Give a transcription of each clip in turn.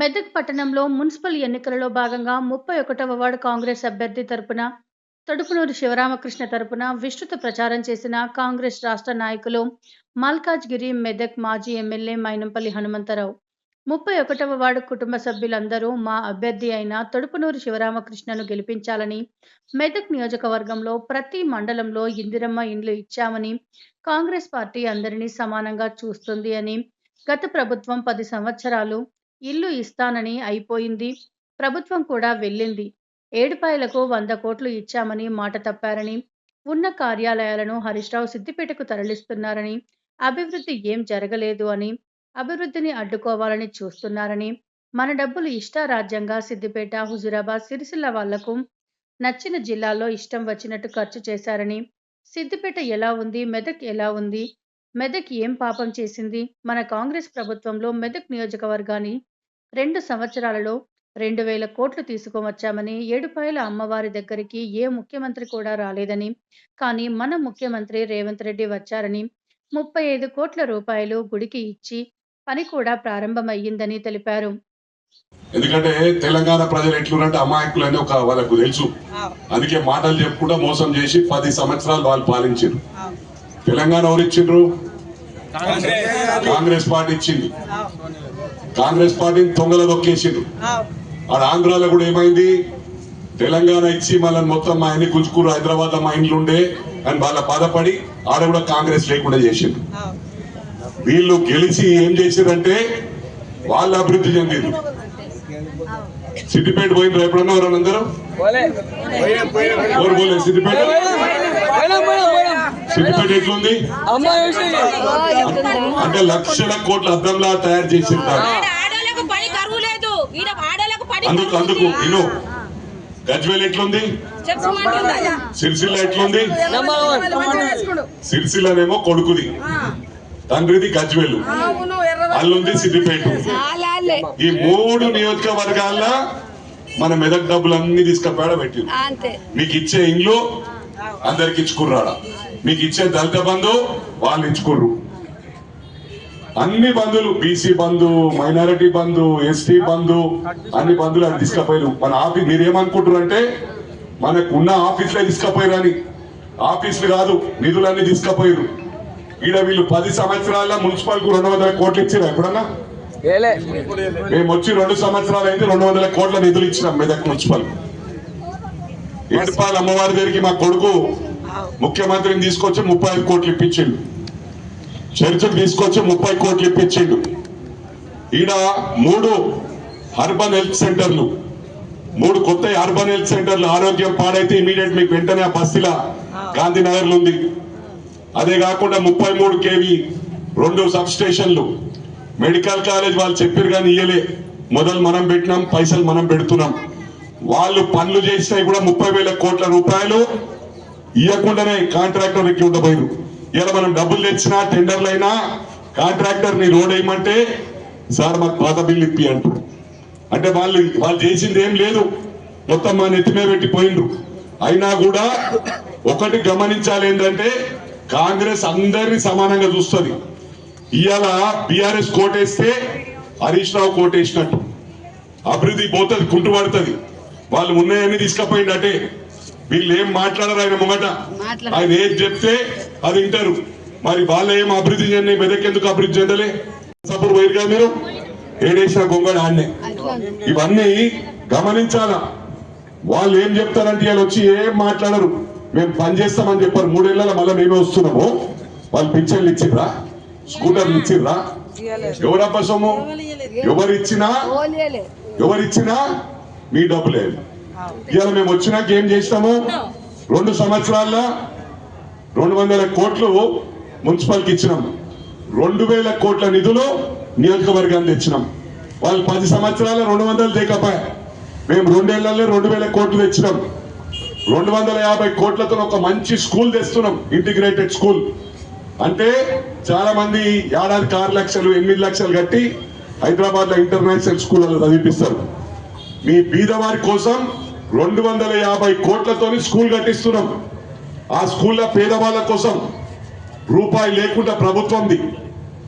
మెదక్ పట్టణంలో మున్సిపల్ ఎన్నికలలో భాగంగా 31వ వార్డు కాంగ్రెస్ అభ్యర్థి తరపున తొడుపునూరు శివరామకృష్ణ తరపున విస్తృత ప్రచారం చేసిన కాంగ్రెస్ రాష్ట్ర నాయకులు మల్కాజ్గిరి మెదక్ మాజీ ఎమ్మెల్యే మైనంపల్లి హనుమంతరావు 31వ వార్డు కుటుంబ సభ్యులందరూ మా అభ్యర్థి అయిన తొడుపునూరు శివరామకృష్ణను గెలిపించాలని, మెదక్ నియోజకవర్గంలో ప్రతి మండలంలో ఇందిరమ్మ ఇండ్లు ఇచ్చామని, కాంగ్రెస్ పార్టీ అందరినీ సమానంగా చూస్తుంది అని, గత ప్రభుత్వం 10 సంవత్సరాలు ఇల్లు ఇస్తానని అయిపోయింది, ప్రభుత్వం కూడా వెళ్ళింది, ఏడుపాయలకు 100 కోట్లు ఇచ్చామని మాట తప్పారని, ఉన్న కార్యాలయాలను హరీష్ రావు సిద్దిపేటకు తరలిస్తున్నారని, అభివృద్ధి ఏం జరగలేదు అని, అభివృద్ధిని అడ్డుకోవాలని చూస్తున్నారని, మన డబ్బులు ఇష్టారాజ్యంగా సిద్దిపేట, హుజురాబాద్, సిరిసిల్ల వాళ్లకు నచ్చిన జిల్లాల్లో ఇష్టం వచ్చినట్టు ఖర్చు చేశారని, సిద్దిపేట ఎలా ఉంది, మెదక్ ఎలా ఉంది, మెదక్ ఏం పాపం చేసింది, మన కాంగ్రెస్ ప్రభుత్వంలో మెదక్ నియోజకవర్గాన్ని 2 సంవత్సరాలలో 2000 కోట్లు తీసుకువచ్చామని, ఏడుపాయల అమ్మవారి దగ్గరికి ఏ ముఖ్యమంత్రి కూడా రాలేదని, కానీ మన ముఖ్యమంత్రి రేవంత్ రెడ్డి వచ్చారని, 35 కోట్ల రూపాయలు గుడికి ఇచ్చి పని కూడా ప్రారంభమయ్యిందని తెలిపారు. ఎందుకంటే తెలంగాణ ప్రజలు ఎట్లుంటే అమాయకులని వాళ్ళకు తెలుసు. అందుకే మాటలు చెప్పుకుంటూ మోసం చేసి 10 సంవత్సరాలు వాళ్ళు పాలించారు. తెలంగాణ ఎవరు ఇచ్చిండ్రు? కాంగ్రెస్ పార్టీ ఇచ్చింది. కాంగ్రెస్ పార్టీని తొంగల దొక్కేసిండ్రు. ఆడ ఆంధ్రాలో కూడా ఏమైంది, తెలంగాణ ఇచ్చి మళ్ళీ మొత్తం మా అన్ని గుంజుకూరు హైదరాబాద్ మా ఇండ్లు ఉండే అని వాళ్ళ బాధపడి ఆడ కూడా కాంగ్రెస్ లేకుండా చేసిండ్రు. వీళ్ళు గెలిచి ఏం చేసిరంటే వాళ్ళు అభివృద్ధి చెందిండ్రు. సిద్దిపేట పోయినరు ఎప్పుడన్నా ఎవరన్నా? ఎవరు పోలేదు సిద్దిపేట? సిద్దిపేట ఎట్లుంది అంటే లక్షల కోట్ల అద్దంలా తయారు చేసింది. అందుకు ఇను గజ్వేల్ ఎట్లుంది, సిరిసిల్ల ఎట్లుంది? సిరిసిల్లనేమో కొడుకుది, తండ్రిది గజ్వేలు, అల్లుంది సిద్దిపేట. ఈ 3 నియోజకవర్గాల్లో మన మెదక్ డబ్బులన్నీ తీసుకపోయాడ పెట్టి మీకు ఇచ్చే ఇండ్లు అందరికి ఇచ్చుకుర్రాడ, మీకు ఇచ్చే దళిత బంధు వాళ్ళు ఇచ్చుకుర్రు, అన్ని బంధువులు బీసీ బంధు, మైనారిటీ బంధు, ఎస్టీ బంధు, అన్ని బంధువులు అది తీసుకపోయారు. మన ఆఫీస్ మీరేమనుకుంటారు అంటే మనకున్న ఆఫీసులే తీసుకపోయారని. ఆఫీసులు కాదు, నిధులన్నీ తీసుకపోయారు. ఈడ వీళ్ళు 10 సంవత్సరాల మున్సిపల్కు 200 కోట్లు ఇచ్చారు. ఎప్పుడన్నా మేము వచ్చి 2 సంవత్సరాలు అయితే 200 కోట్ల నిధులు ఇచ్చినాం మెదక్ మున్సిపల్. ఏడుపాయల అమ్మవారి దగ్గరికి మా కొడుకు ముఖ్యమంత్రిని తీసుకొచ్చి 35 కోట్లు ఇప్పించిండు. చర్చకు తీసుకొచ్చి 30 కోట్లు ఇప్పించిండు. ఈడ 3 అర్బన్ హెల్త్ సెంటర్లు, 3 కొత్త అర్బన్ హెల్త్ సెంటర్లు. ఆరోగ్యం పాడైతే ఇమీడియట్ మీకు వెంటనే ఆ బస్తీల గాంధీనగర్లో ఉంది. అదే కాకుండా 33 kV 2 సబ్ స్టేషన్లు. మెడికల్ కాలేజ్ వాళ్ళు చెప్పారు కానీ ఇయ్యలే, మొదలు మనం పెట్టినాం, పైసలు మనం పెడుతున్నాం. వాళ్ళు పనులు చేసినాయి కూడా 30,000 కోట్ల రూపాయలు ఇవ్వకుండానే కాంట్రాక్టర్ ఎక్కి ఉండబోయారు. ఇలా మనం డబ్బులు తెచ్చినా టెండర్లు అయినా కాంట్రాక్టర్ ని రోడ్ వేయమంటే సార్ మాకు పాత బిల్లు ఇప్పి అంటారు. అంటే వాళ్ళు చేసింది ఏం లేదు, మొత్తం మా నెత్తిమే పెట్టిపోయిండ్రు. అయినా కూడా ఒకటి గమనించాలి ఏంటంటే కాంగ్రెస్ అందరినీ సమానంగా చూస్తుంది. ఇవాళ బీఆర్ఎస్ కోటేస్తే హరీష్ రావు కోటేసినట్టు అభివృద్ధి పోతుంది, కుంటుపడుతుంది. వాళ్ళు ఉన్నాయన్నీ తీసుకపోయింది అంటే వీళ్ళు ఏం మాట్లాడరు. ఆయన ముంగట ఆయన ఏం చెప్తే అది వింటారు. మరి వాళ్ళు ఏం అభివృద్ధి చెంది మెదక్ ఎందుకు అభివృద్ధి చెందలే? సపోర్ట్ పోయారు కదా మీరు, ఏడేసిన గొంగడు ఆడనే. ఇవన్నీ గమనించాలా. వాళ్ళు ఏం చెప్తారంటే వాళ్ళు వచ్చి ఏం మాట్లాడరు. మేము పని చేస్తామని చెప్పారు. 3 ఏళ్ళ మళ్ళీ మేమే వస్తున్నాము. వాళ్ళు పింఛన్లు ఇచ్చిర్రా, స్కూటర్లు ఇచ్చిర్రా? ఎవరబ్బా సొమ్ము? ఎవరిచ్చినా మీ డబ్బు లేదు. ఇవాళ మేము వచ్చినాక ఏం చేస్తాము? 2 సంవత్సరాల్లో 200 కోట్లు మున్సిపల్కి ఇచ్చినాం, 2000 కోట్ల నిధులు నియోజకవర్గాన్ని తెచ్చినాం. వాళ్ళు 10 సంవత్సరాల 200 తెకపోయా, మేము 2 ఏళ్లలో 2000 కోట్లు తెచ్చినాం. 250 కోట్లతో ఒక మంచి స్కూల్ తెస్తున్నాం, ఇంటిగ్రేటెడ్ స్కూల్. అంటే చాలా మంది ఏడాదికి 6 లక్షలు 8 లక్షలు కట్టి హైదరాబాద్ లో ఇంటర్నేషనల్ స్కూళ్ళలో చదివిపిస్తారు. మీ బీదవారి కోసం 250 కోట్లతోని స్కూల్ కట్టిస్తున్నాం. ఆ స్కూల్లో పేదవాళ్ళ కోసం రూపాయి లేకుండా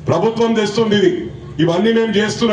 ప్రభుత్వం తెస్తుంది. ఇవన్నీ మేము చేస్తున్నాం.